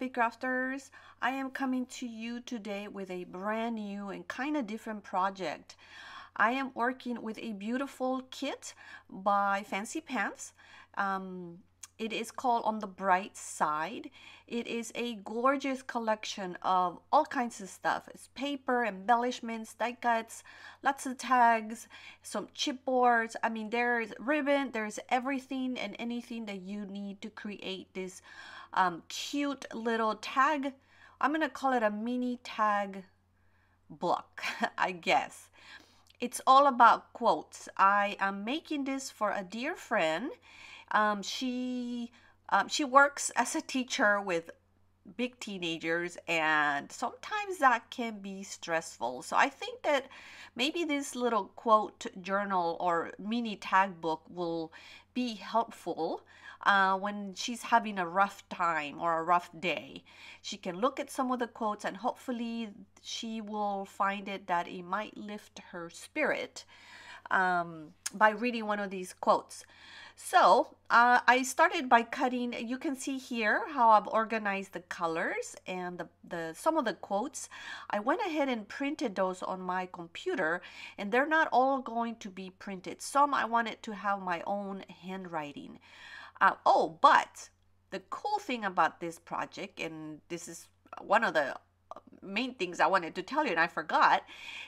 Happy Crafters. I am coming to you today with a brand new and kind of different project. I am working with a beautiful kit by Fancy Pants. It is called On the Bright Side. It is a gorgeous collection of all kinds of stuff. It's paper, embellishments, die cuts, lots of tags, some chipboards. I mean, there's ribbon, there's everything and anything that you need to create this cute little tag. I'm gonna call it a mini tag book, I guess. It's all about quotes. I am making this for a dear friend. She works as a teacher with big teenagers, and sometimes that can be stressful. So I think that maybe this little quote journal or mini tag book will be helpful when she's having a rough time or a rough day. She can look at some of the quotes and hopefully she will find it that it might lift her spirit by reading one of these quotes. So I started by cutting. You can see here how I've organized the colors and some of the quotes. I went ahead and printed those on my computer, and they're not all going to be printed. Some I wanted to have my own handwriting. But the cool thing about this project, and this is one of the main things I wanted to tell you and I forgot,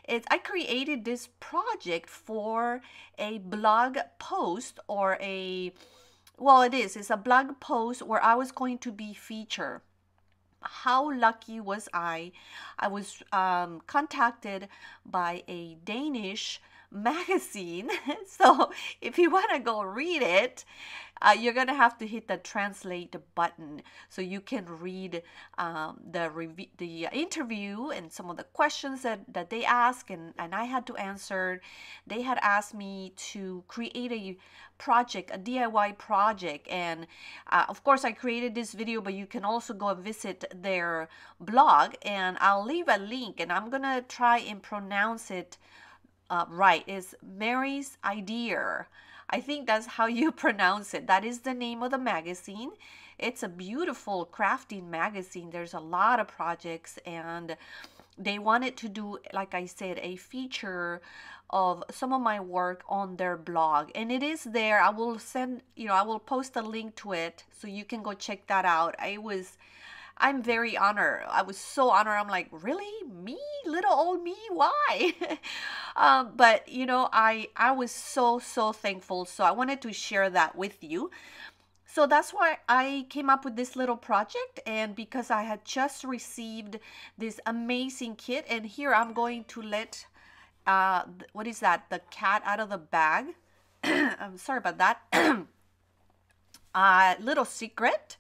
is I created this project for a blog post or it's a blog post where I was going to be featured. How lucky was I? I was contacted by a Danish magazine. So if you want to go read it, you're going to have to hit the translate button so you can read the interview and some of the questions that they ask, and I had to answer. They had asked me to create a project, a DIY project, and of course I created this video, but you can also go and visit their blog, and I'll leave a link, and I'm gonna try and pronounce it right. It's Mary's Ideer. I think that's how you pronounce it. That is the name of the magazine. It's a beautiful crafting magazine. There's a lot of projects, and they wanted to do, like I said, a feature of some of my work on their blog, and it is there. I will I will post a link to it so you can go check that out. I'm very honored. I was so honored. I'm like, really? Me? Little old me? Why? But I was so thankful. So I wanted to share that with you. So that's why I came up with this little project, and because I had just received this amazing kit, and here I'm going to let, what is that? The cat out of the bag. I'm sorry about that. Little secret.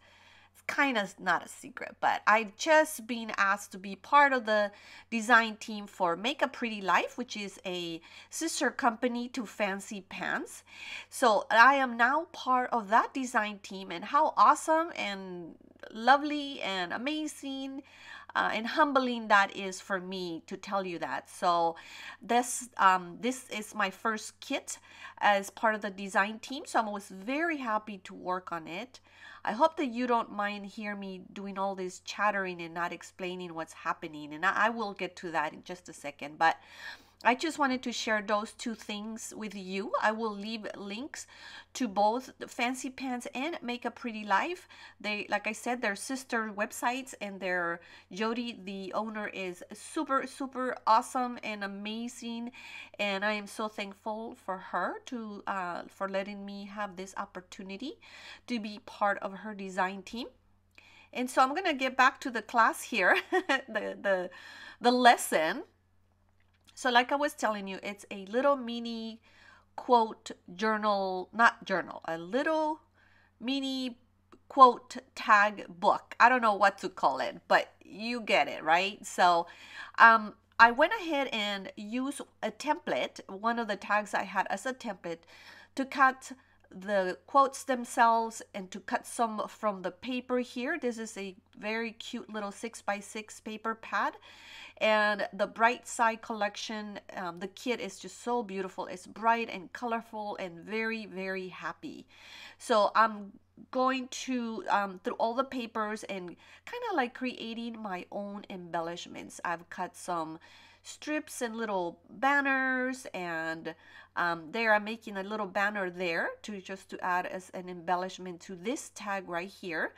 Kind of not a secret, but I've just been asked to be part of the design team for Make a Pretty Life, which is a sister company to Fancy Pants. So I am now part of that design team, and how awesome and lovely and amazing and humbling that is for me to tell you that. So this is my first kit as part of the design team, so I was very happy to work on it. I hope that you don't mind hear me doing all this chattering and not explaining what's happening, and I will get to that in just a second, but I just wanted to share those two things with you. I will leave links to both Fancy Pants and Make a Pretty Life. They, like I said, they're sister websites, and their Jody, the owner, is super awesome and amazing, and I am so thankful for her to for letting me have this opportunity to be part of her design team. And so I'm gonna get back to the class here, the lesson. So like I was telling you, it's a little mini quote journal, not journal, a little mini quote tag book. I don't know what to call it, but you get it, right? So I went ahead and used a template, one of the tags I had as a template, to cut the quotes themselves and to cut some from the paper here. This is a very cute little 6x6 paper pad, and the Bright Side collection, the kit is just so beautiful. It's bright and colorful and very happy. So I'm going to through all the papers and kind of like creating my own embellishments. I've cut some strips and little banners, and there I'm making a little banner there to just to add as an embellishment to this tag right here.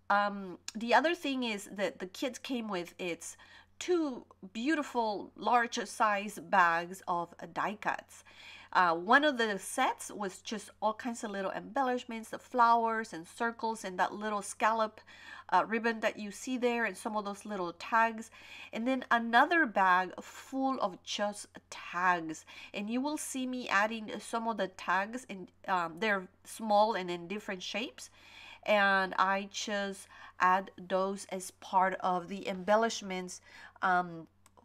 The other thing is that the kids came with its two beautiful large size bags of die cuts. One of the sets was just all kinds of little embellishments, the flowers and circles and that little scallop ribbon that you see there, and some of those little tags. And then another bag full of just tags. And you will see me adding some of the tags, and they're small and in different shapes. And I just add those as part of the embellishments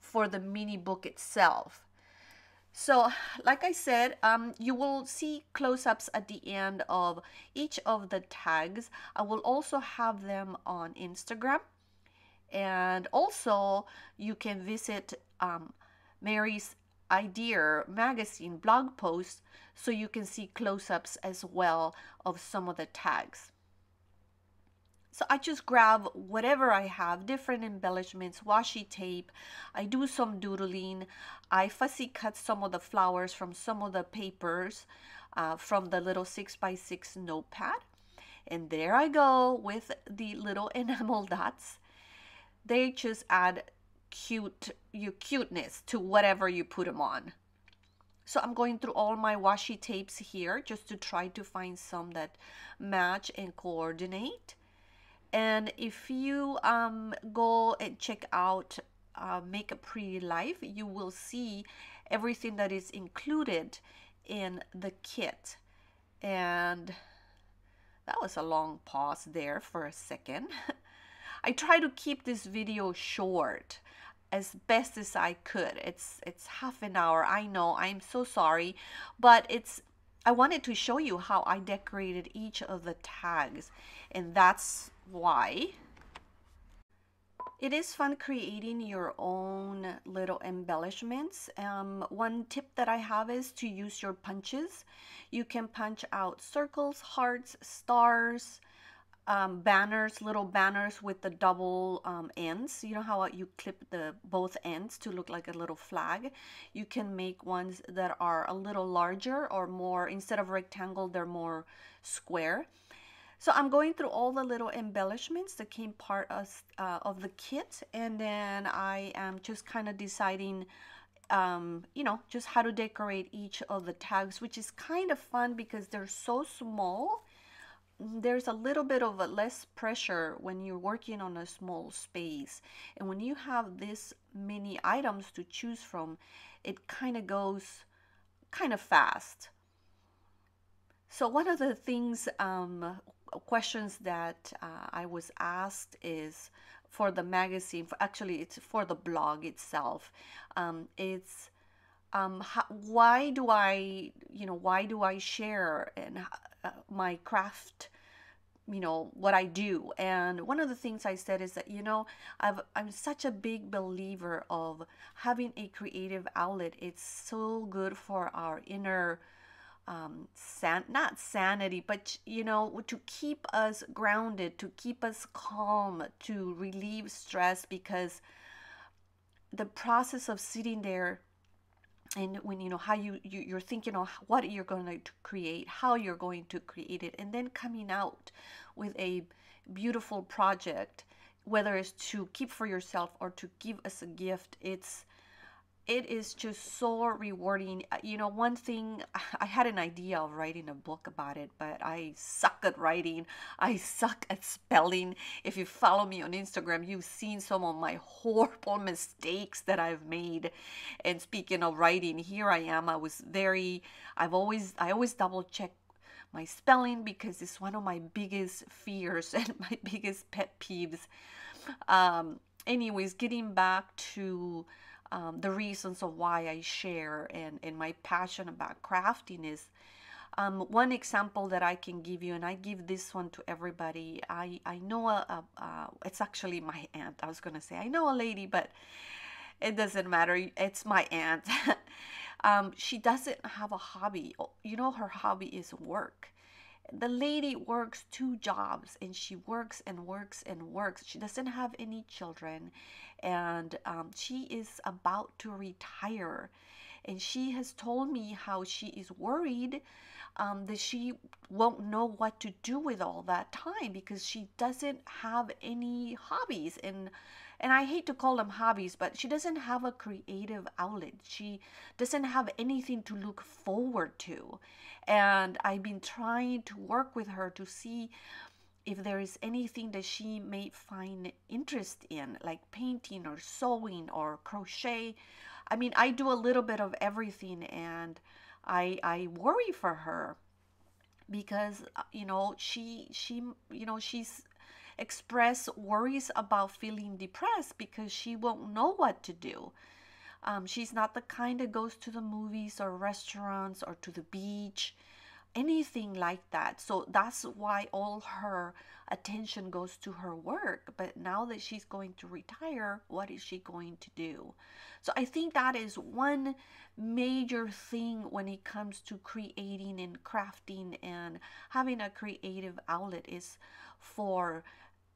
for the mini book itself. So like I said, you will see close-ups at the end of each of the tags. I will also have them on Instagram, and also you can visit Mary's Ideer magazine blog post so you can see close-ups as well of some of the tags. So I just grab whatever I have, different embellishments, washi tape. I do some doodling. I fussy cut some of the flowers from some of the papers from the little 6x6 notepad. And there I go with the little enamel dots. They just add cuteness to whatever you put them on. So I'm going through all my washi tapes here just to try to find some that match and coordinate. And if you go and check out Make a Pretty Life, you will see everything that is included in the kit. And that was a long pause there for a second. I try to keep this video short as best as I could. It's half an hour. I know, I'm so sorry, but I wanted to show you how I decorated each of the tags, and that's why. It is fun creating your own little embellishments. One tip that I have is to use your punches. You can punch out circles, hearts, stars, banners, little banners with the double ends. You know how you clip the both ends to look like a little flag? You can make ones that are a little larger or more, instead of rectangle, they're more square. So I'm going through all the little embellishments that came part of the kit, and then I am just kind of deciding you know, just how to decorate each of the tags, which is kind of fun because they're so small. There's a little bit of a less pressure when you're working on a small space, and when you have this many items to choose from, it kind of goes kind of fast. So one of the things, questions that I was asked is for the magazine, actually it's for the blog itself. It's why do I share and my craft, you know, what I do? And one of the things I said is that, you know, I'm such a big believer of having a creative outlet. It's so good for our inner not sanity, but you know, to keep us grounded, to keep us calm, to relieve stress, because the process of sitting there and when you know how you're thinking of what you're going to create, how you're going to create it, and then coming out with a beautiful project, whether it's to keep for yourself or to give as a gift, it is just so rewarding. You know, one thing, I had an idea of writing a book about it, but I suck at writing. I suck at spelling. If you follow me on Instagram, you've seen some of my horrible mistakes that I've made. And speaking of writing, here I am. I always double check my spelling because it's one of my biggest fears and my biggest pet peeves. Anyways, getting back to the reasons of why I share and my passion about crafting is one example that I can give you, and I give this one to everybody. I know it's actually my aunt. I was gonna say I know a lady, but it doesn't matter. It's my aunt. She doesn't have a hobby. You know, her hobby is work. The lady works two jobs, and she works and works and works. She doesn't have any children, and she is about to retire. And she has told me how she is worried that she won't know what to do with all that time because she doesn't have any hobbies. And I hate to call them hobbies, but she doesn't have a creative outlet. She doesn't have anything to look forward to. And I've been trying to work with her to see if there is anything that she may find interest in, like painting or sewing or crochet. I mean, I do a little bit of everything, and I worry for her because she's expressed worries about feeling depressed because she won't know what to do. She's not the kind that goes to the movies or restaurants or to the beach, anything like that. So that's why all her attention goes to her work. But now that she's going to retire, what is she going to do? So I think that is one major thing when it comes to creating and crafting and having a creative outlet is for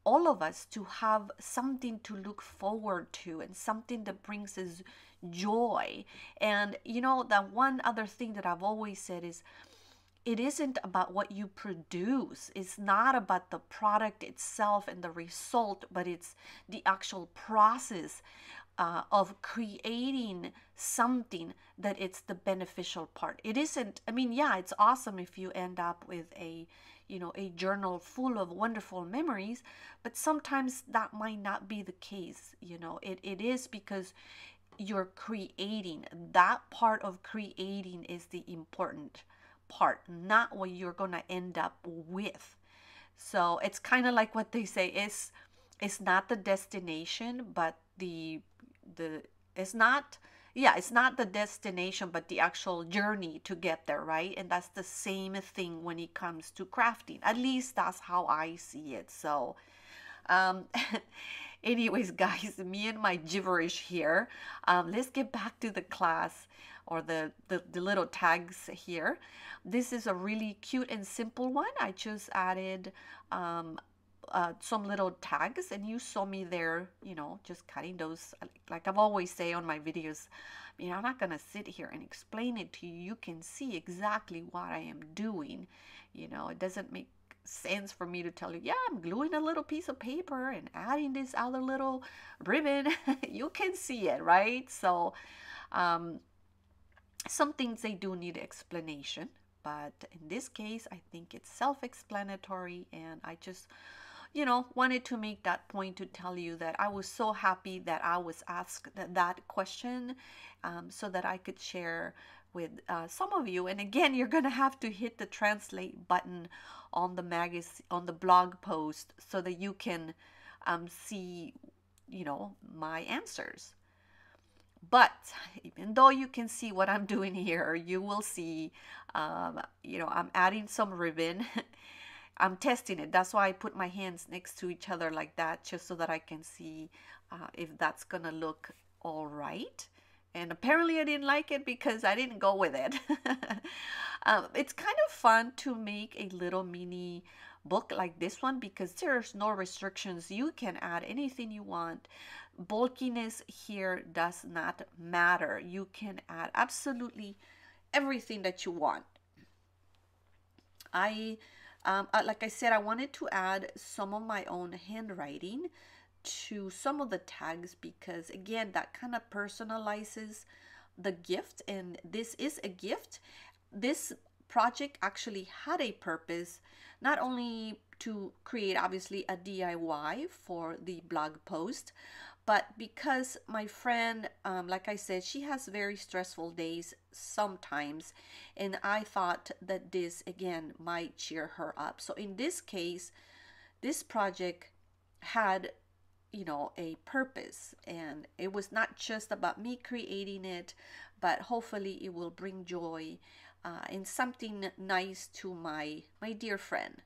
all of us to have something to look forward to and something that brings us joy. And the one other thing that I've always said is it isn't about what you produce. It's not about the product itself and the result, but it's the actual process of creating something that it's the beneficial part. It isn't, I mean, yeah, it's awesome if you end up with a journal full of wonderful memories, but sometimes that might not be the case. It is because you're creating. That part of creating is the important part, not what you're going to end up with. So it's kind of like what they say is it's not the destination, but the it's not, yeah, it's not the destination, but the actual journey to get there, right? And that's the same thing when it comes to crafting. At least that's how I see it. So um anyways, guys, me and my gibberish here. Let's get back to the class, or the little tags here. This is a really cute and simple one. I just added some little tags, and you saw me there, just cutting those. Like I've always say on my videos, I'm not gonna sit here and explain it to you. You can see exactly what I am doing. It doesn't make sense for me to tell you, yeah, I'm gluing a little piece of paper and adding this other little ribbon. You can see it, right? So some things they do need explanation, but in this case, I think it's self-explanatory, and I just wanted to make that point to tell you that I was so happy that I was asked that question, so that I could share with some of you. And again, you're gonna have to hit the translate button on the on the blog post so that you can see, my answers. But even though you can see what I'm doing here, you will see, I'm adding some ribbon. I'm testing it. That's why I put my hands next to each other like that, just so that I can see if that's gonna look all right. And apparently I didn't like it because I didn't go with it. It's kind of fun to make a little mini book like this one because there's no restrictions. You can add anything you want. Bulkiness here does not matter. You can add absolutely everything that you want. Like I said, I wanted to add some of my own handwriting to some of the tags because, again, that kind of personalizes the gift, and this is a gift. This project actually had a purpose, not only to create, obviously, a DIY for the blog post, but because my friend, like I said, she has very stressful days sometimes, and I thought that this, again, might cheer her up. So in this case, this project had a purpose, and it was not just about me creating it, but hopefully it will bring joy and something nice to my dear friend.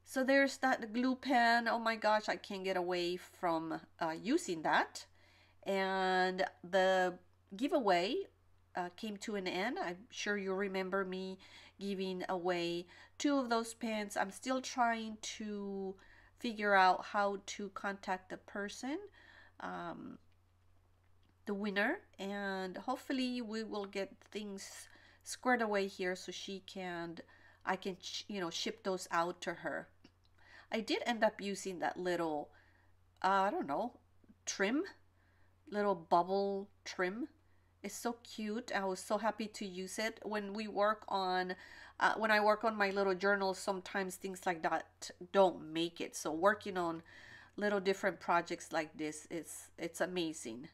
So there's that glue pen. Oh my gosh, I can't get away from using that. And the giveaway came to an end. I'm sure you remember me giving away two of those pens. I'm still trying to figure out how to contact the person, um, the winner, and hopefully we will get things squared away here so I can, ship those out to her. I did end up using that little, I don't know, trim, little bubble trim. It's so cute. I was so happy to use it when I work on my little journal. Sometimes things like that don't make it. So working on little different projects like this it's amazing.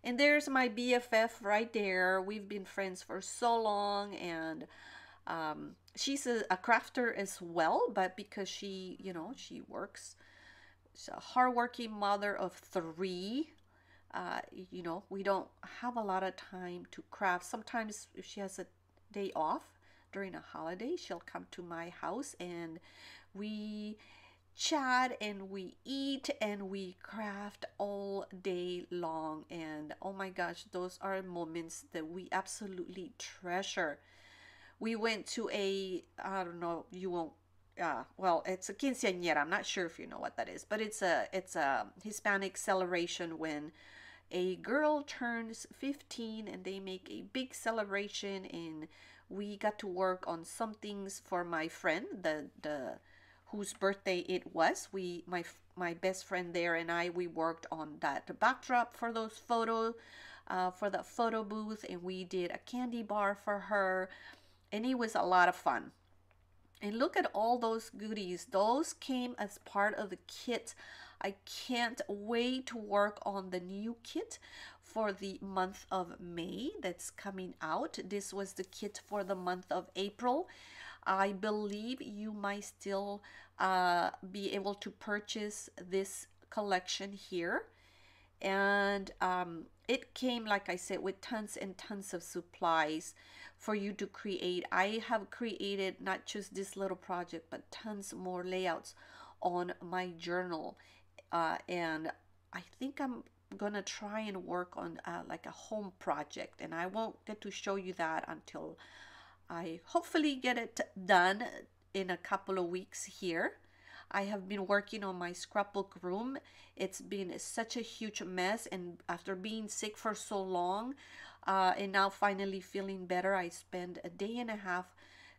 And there's my BFF right there. We've been friends for so long, and she's a crafter as well, but because she works, she's a hardworking mother of three. We don't have a lot of time to craft. Sometimes if she has a day off during a holiday, she'll come to my house and we chat and we eat and we craft all day long. And oh my gosh, those are moments that we absolutely treasure. We went to I don't know, you won't, well, it's a quinceañera. I'm not sure if you know what that is, but it's a Hispanic celebration when a girl turns 15 and they make a big celebration. And we got to work on some things for my friend, the whose birthday it was. My best friend there and we worked on that backdrop for those photos, for the photo booth, and we did a candy bar for her, and it was a lot of fun. And look at all those goodies. Those came as part of the kit. I can't wait to work on the new kit for the month of May that's coming out. This was the kit for the month of April. I believe you might still be able to purchase this collection here. And it came, like I said, with tons and tons of supplies for you to create. I have created not just this little project, but tons more layouts on my journal. And I think I'm gonna try and work on like a home project, and I won't get to show you that until I hopefully get it done in a couple of weeks here. I have been working on my scrapbook room. It's been such a huge mess, and after being sick for so long, and now finally feeling better, I spent a day and a half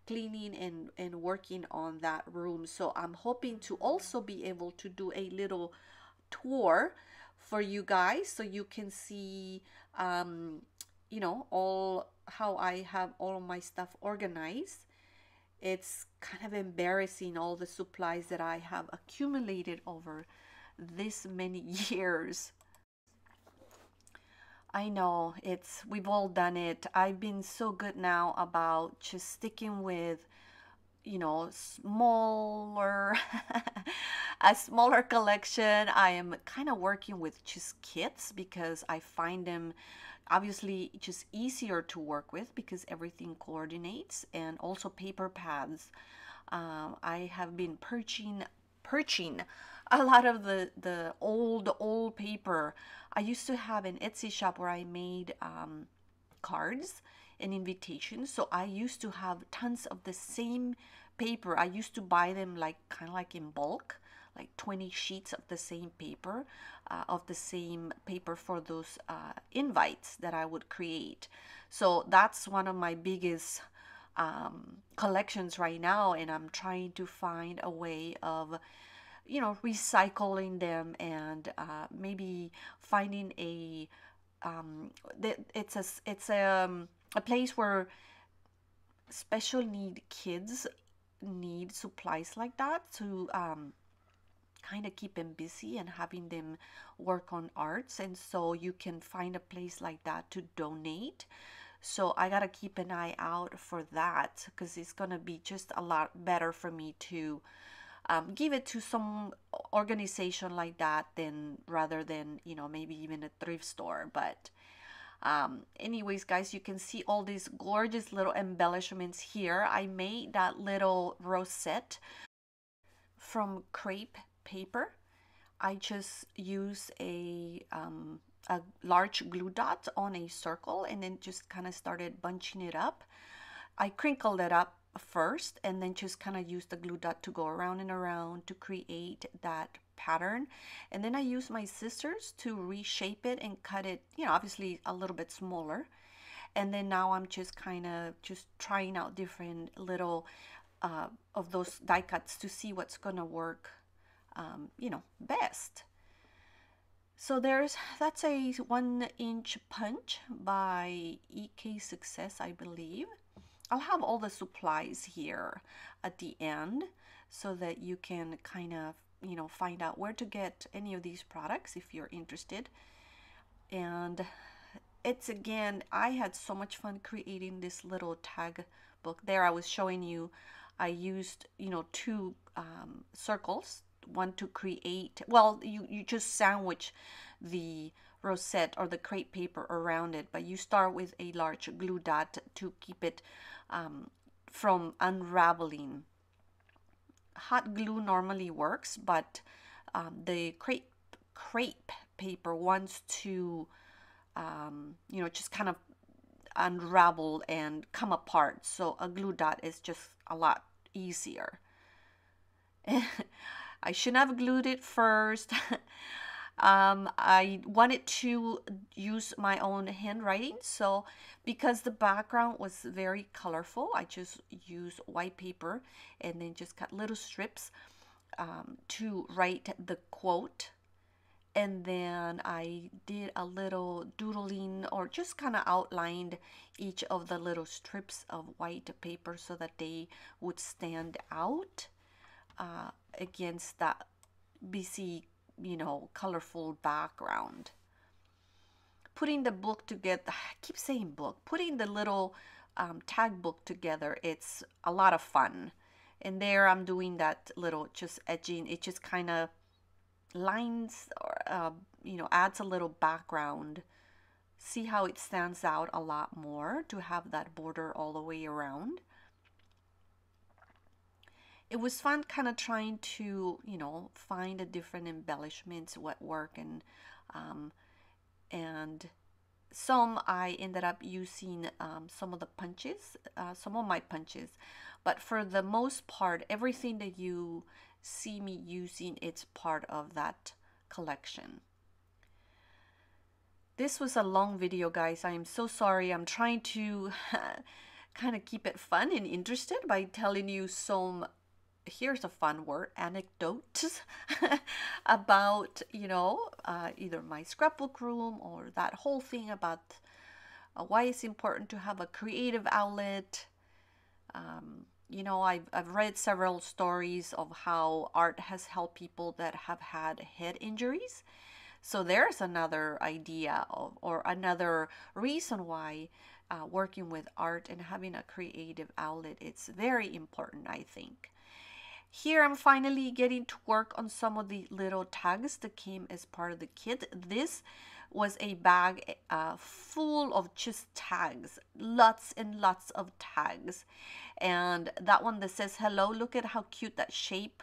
cleaning and working on that room. So I'm hoping to also be able to do a little tour for you guys so you can see all how I have all of my stuff organized. It's kind of embarrassing, all the supplies that I have accumulated over this many years. I know, we've all done it. I've been so good now about just sticking with, smaller, a smaller collection. I am kind of working with just kits because I find them obviously just easier to work with because everything coordinates, and also paper pads. I have been purching a lot of the old paper. I used to have an Etsy shop where I made cards and invitations. So I used to have tons of the same paper. I used to buy them like kind of like in bulk, like 20 sheets of the same paper, for those invites that I would create. So that's one of my biggest collections right now, and I'm trying to find a way of recycling them, and maybe finding a place where special need kids need supplies like that to kind of keep them busy and having them work on arts. And so you can find a place like that to donate. So I gotta keep an eye out for that, because it's gonna be just a lot better for me to give it to some organization like that rather than maybe even a thrift store. But anyways, guys, you can see all these gorgeous little embellishments here. I made that little rosette from crepe paper. I just use a a large glue dot on a circle and then just kind of started bunching it up. I crinkled it up first and then just kind of used the glue dot to go around and around to create that pattern. And then I used my scissors to reshape it and cut it, you know, obviously a little bit smaller. And then now I'm just kind of just trying out different little of those die cuts to see what's gonna work, you know, best. So that's a 1-inch punch by EK Success, I believe. I'll have all the supplies here at the end so that you can kind of, you know, find out where to get any of these products if you're interested. And it's, again, I had so much fun creating this little tag book. There I was showing you I used, you know, 2 circles, one to create, well, you just sandwich the rosette or the crepe paper around it, but you start with a large glue dot to keep it from unraveling. Hot glue normally works, but the crepe paper wants to, you know, just kind of unravel and come apart. So a glue dot is just a lot easier. I shouldn't have glued it first. I wanted to use my own handwriting, so because the background was very colorful, I just used white paper and then just cut little strips to write the quote. And then I did a little doodling or just kind of outlined each of the little strips of white paper so that they would stand out against that busy, you know, colorful background. Putting the book together, I keep saying book, putting the little tag book together, it's a lot of fun. And there I'm doing that little just edging. It just kind of lines or you know, adds a little background. See how it stands out a lot more to have that border all the way around. It was fun kind of trying to, you know, find the different embellishments, what work, and some I ended up using some of the punches, some of my punches, but for the most part, everything that you see me using, it's part of that collection. This was a long video, guys. I am so sorry. I'm trying to kind of keep it fun and interested by telling you some, here's a fun word, anecdotes about, you know, either my scrapbook room or that whole thing about why it's important to have a creative outlet. You know, I've read several stories of how art has helped people that have had head injuries. So there's another idea of, or another reason why working with art and having a creative outlet, it's very important, I think. Here I'm finally getting to work on some of the little tags that came as part of the kit. This was a bag full of just tags, lots and lots of tags. And that one that says hello, look at how cute that shape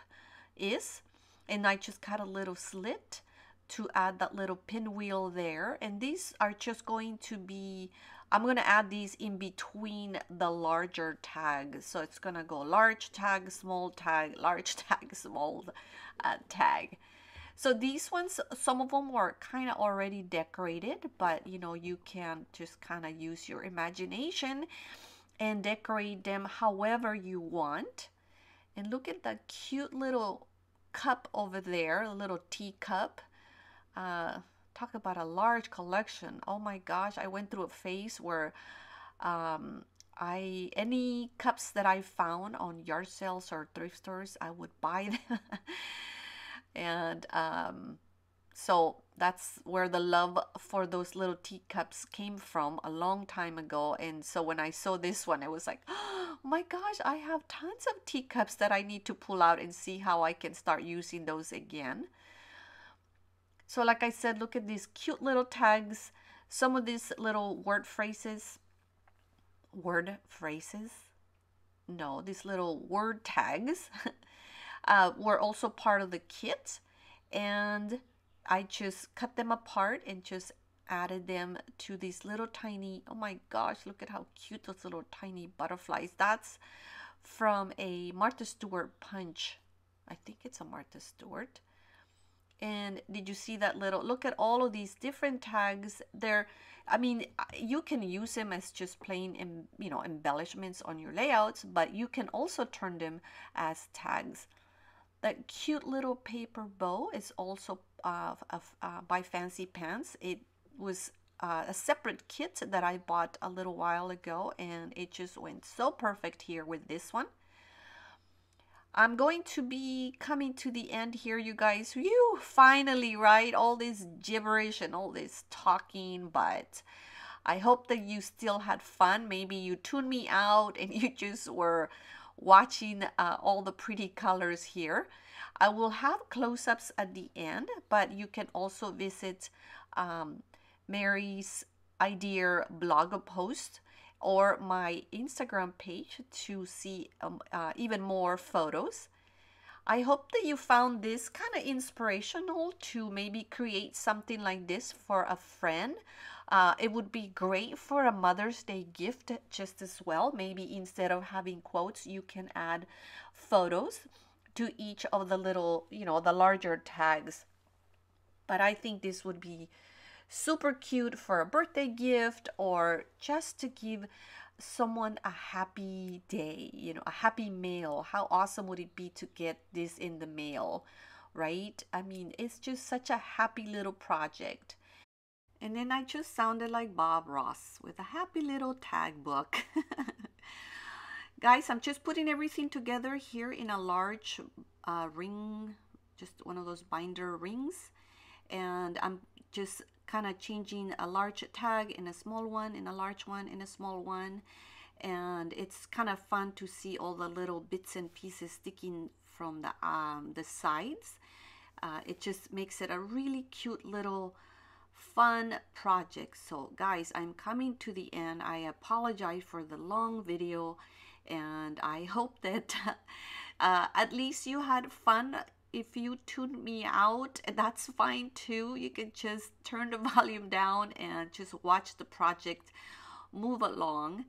is. And I just cut a little slit to add that little pinwheel there. And these are just going to be, I'm going to add these in between the larger tags. So it's going to go large tag, small tag, large tag, small tag. So these ones, some of them were kind of already decorated, but you know, you can just kind of use your imagination and decorate them however you want. And look at that cute little cup over there, a little teacup. Talk about a large collection. Oh my gosh, I went through a phase where any cups that I found on yard sales or thrift stores, I would buy them. And so that's where the love for those little teacups came from a long time ago. And so when I saw this one, it was like, oh my gosh, I have tons of teacups that I need to pull out and see how I can start using those again. So like I said, look at these cute little tags. Some of these little no, these little word tags were also part of the kit. And I just cut them apart and just added them to these little tiny, oh my gosh, look at how cute those little tiny butterflies. That's from a Martha Stewart punch. I think it's a Martha Stewart. And did you see that little, look at all of these different tags there. I mean, you can use them as just plain, embellishments on your layouts, but you can also turn them as tags. That cute little paper bow is also by Fancy Pants. It was a separate kit that I bought a little while ago, and it just went so perfect here with this one. I'm going to be coming to the end here, you guys. You finally, right? All this gibberish and all this talking, but I hope that you still had fun. Maybe you tuned me out and you just were watching all the pretty colors here. I will have close-ups at the end, but you can also visit Mary's Ideer blog post or my Instagram page to see even more photos. I hope that you found this kind of inspirational to maybe create something like this for a friend. It would be great for a Mother's Day gift just as well. Maybe instead of having quotes, you can add photos to each of the little, the larger tags. But I think this would be super cute for a birthday gift or just to give someone a happy day, a happy mail. How awesome would it be to get this in the mail, right? I mean, it's just such a happy little project. And then I just sounded like Bob Ross with a happy little tag book. Guys, I'm just putting everything together here in a large ring, just one of those binder rings. And I'm just kind of changing a large tag in a small one, in a large one, in a small one. And it's kind of fun to see all the little bits and pieces sticking from the sides. It just makes it a really cute little fun project. So guys, I'm coming to the end. I apologize for the long video, and I hope that at least you had fun. If you tuned me out, that's fine too. You can just turn the volume down and just watch the project move along.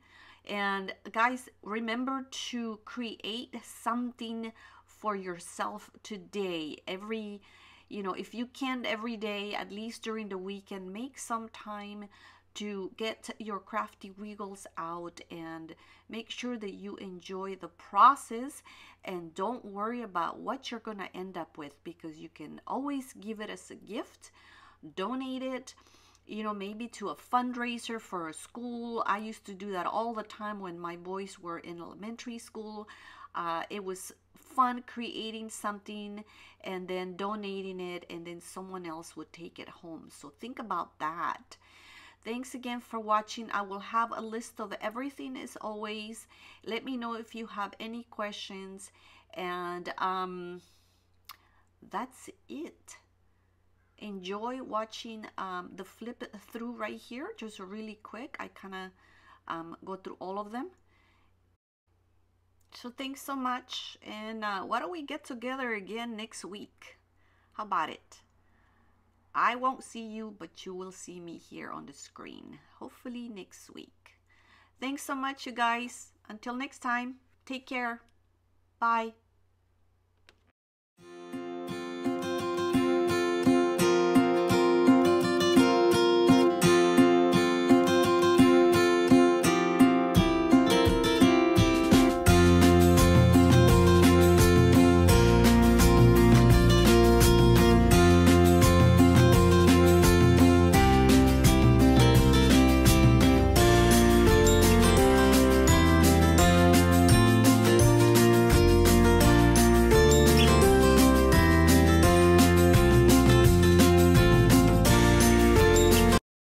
And guys, remember to create something for yourself today. If you can every day, at least during the weekend, make some time to get your crafty wiggles out and make sure that you enjoy the process and don't worry about what you're going to end up with, because you can always give it as a gift, donate it, maybe to a fundraiser for a school. I used to do that all the time when my boys were in elementary school. It was fun creating something and then donating it, and then someone else would take it home. So think about that. Thanks again for watching. I will have a list of everything as always. Let me know if you have any questions. And that's it. Enjoy watching the flip through right here. Just really quick. I kind of go through all of them. So thanks so much. And why don't we get together again next week? How about it? I won't see you, but you will see me here on the screen, hopefully next week. Thanks so much, you guys. Until next time, take care. Bye.